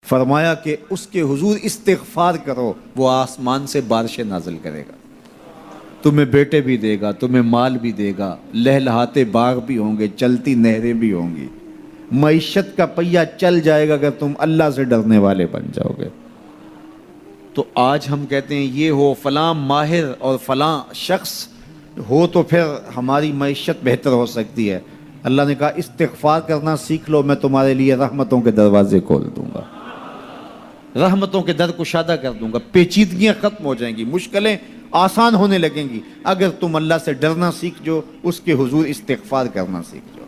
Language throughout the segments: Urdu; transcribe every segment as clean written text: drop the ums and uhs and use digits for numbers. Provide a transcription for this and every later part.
فرمایا کہ اس کے حضور استغفار کرو، وہ آسمان سے بارشیں نازل کرے گا، تمہیں بیٹے بھی دے گا، تمہیں مال بھی دے گا، لہلہاتے باغ بھی ہوں گے، چلتی نہریں بھی ہوں گی، معیشت کا پہیہ چل جائے گا اگر تم اللہ سے ڈرنے والے بن جاؤ گے۔ تو آج ہم کہتے ہیں یہ ہو فلاں ماہر اور فلاں شخص ہو تو پھر ہماری معیشت بہتر ہو سکتی ہے۔ اللہ نے کہا استغفار کرنا سیکھ لو، میں تمہارے لیے رحمتوں کے دروازے کھول دوں گا، رحمتوں کے در کشادہ کر دوں گا، پیچیدگیاں ختم ہو جائیں گی، مشکلیں آسان ہونے لگیں گی اگر تم اللہ سے ڈرنا سیکھ جو، اس کے حضور استغفار کرنا سیکھ جو۔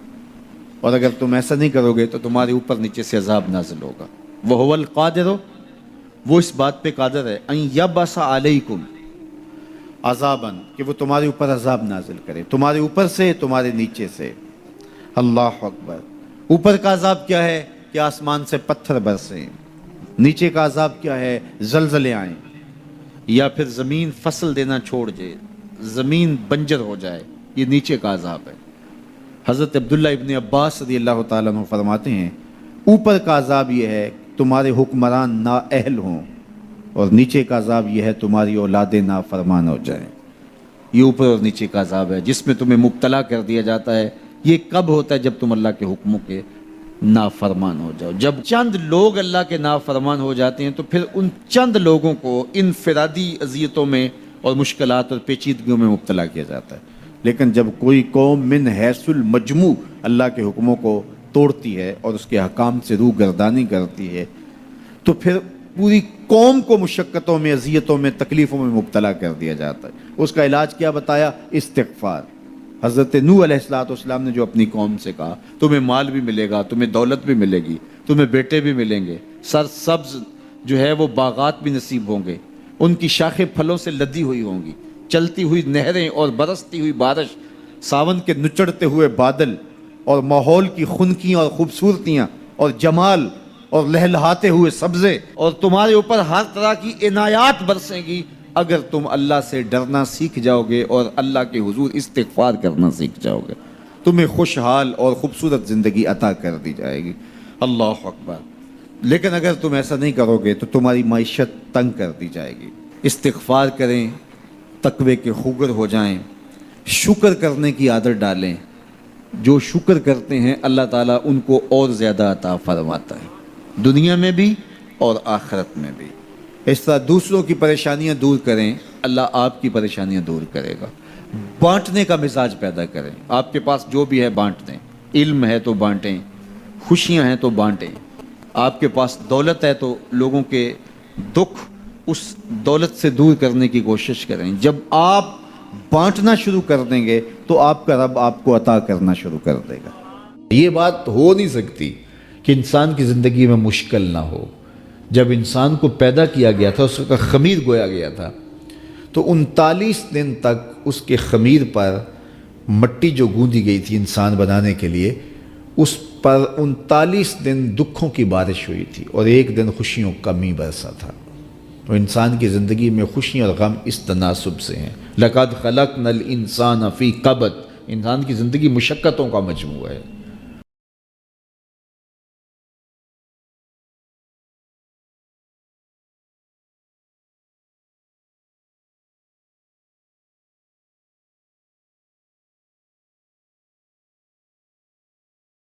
اور اگر تم ایسا نہیں کرو گے تو تمہارے اوپر نیچے سے عذاب نازل ہوگا۔ وَهُوَ الْقَادِرُ، وہ اس بات پہ قادر ہے، ان یبعث علیکم عذاباً، کہ وہ تمہارے اوپر عذاب نازل کرے، تمہارے اوپر سے، تمہارے نیچے سے۔ اللہ اکبر۔ اوپر کا عذاب کیا ہے کہ آسمان سے پتھر برسیں، نیچے کا عذاب کیا ہے زلزلے آئیں، یا پھر زمین فصل دینا چھوڑ جائے، زمین بنجر ہو جائے، یہ نیچے کا عذاب ہے۔ حضرت عبداللہ ابن عباس رضی اللہ تعالیٰ عنہ فرماتے ہیں اوپر کا عذاب یہ ہے تمہارے حکمران نااہل ہوں، اور نیچے کا عذاب یہ ہے تمہاری اولادیں نافرمان ہو جائیں۔ یہ اوپر اور نیچے کا عذاب ہے جس میں تمہیں مبتلا کر دیا جاتا ہے۔ یہ کب ہوتا ہے؟ جب تم اللہ کے حکموں کے نافرمان ہو جاؤ۔ جب چند لوگ اللہ کے نافرمان ہو جاتے ہیں تو پھر ان چند لوگوں کو انفرادی اذیتوں میں اور مشکلات اور پیچیدگیوں میں مبتلا کیا جاتا ہے۔ لیکن جب کوئی قوم من حیث المجموع اللہ کے حکموں کو توڑتی ہے اور اس کے حکام سے روح گردانی کرتی ہے تو پھر پوری قوم کو مشقتوں میں، اذیتوں میں، تکلیفوں میں مبتلا کر دیا جاتا ہے۔ اس کا علاج کیا بتایا؟ استغفار۔ حضرت نوح علیہ السلام نے جو اپنی قوم سے کہا تمہیں مال بھی ملے گا، تمہیں دولت بھی ملے گی، تمہیں بیٹے بھی ملیں گے، سرسبز جو ہے وہ باغات بھی نصیب ہوں گے، ان کی شاخیں پھلوں سے لدی ہوئی ہوں گی، چلتی ہوئی نہریں اور برستی ہوئی بارش، ساون کے نچڑتے ہوئے بادل، اور ماحول کی خنکیاں اور خوبصورتیاں اور جمال اور لہلہاتے ہوئے سبزے، اور تمہارے اوپر ہر طرح کی عنایات برسیں گی اگر تم اللہ سے ڈرنا سیکھ جاؤ گے اور اللہ کے حضور استغفار کرنا سیکھ جاؤ گے، تمہیں خوشحال اور خوبصورت زندگی عطا کر دی جائے گی۔ اللہ اکبر۔ لیکن اگر تم ایسا نہیں کرو گے تو تمہاری معیشت تنگ کر دی جائے گی۔ استغفار کریں، تقوی کے خوگر ہو جائیں، شکر کرنے کی عادت ڈالیں۔ جو شکر کرتے ہیں اللہ تعالیٰ ان کو اور زیادہ عطا فرماتا ہے، دنیا میں بھی اور آخرت میں بھی۔ اس طرح دوسروں کی پریشانیاں دور کریں، اللہ آپ کی پریشانیاں دور کرے گا۔ بانٹنے کا مزاج پیدا کریں، آپ کے پاس جو بھی ہے بانٹ دیں، علم ہے تو بانٹیں، خوشیاں ہیں تو بانٹیں، آپ کے پاس دولت ہے تو لوگوں کے دکھ اس دولت سے دور کرنے کی کوشش کریں۔ جب آپ بانٹنا شروع کر دیں گے تو آپ کا رب آپ کو عطا کرنا شروع کر دے گا۔ یہ بات ہو نہیں سکتی کہ انسان کی زندگی میں مشکل نہ ہو۔ جب انسان کو پیدا کیا گیا تھا، اس کا خمیر گویا گیا تھا، تو 39 دن تک اس کے خمیر پر مٹی جو گوندی گئی تھی انسان بنانے کے لیے، اس پر 39 دن دکھوں کی بارش ہوئی تھی اور ایک دن خوشیوں کا می برسا تھا۔ تو انسان کی زندگی میں خوشی اور غم اس تناسب سے ہیں۔ لَقَدْ خَلَقْنَا الْإِنسَانَ فِي كَبَدٍ، انسان کی زندگی مشقتوں کا مجموعہ ہے۔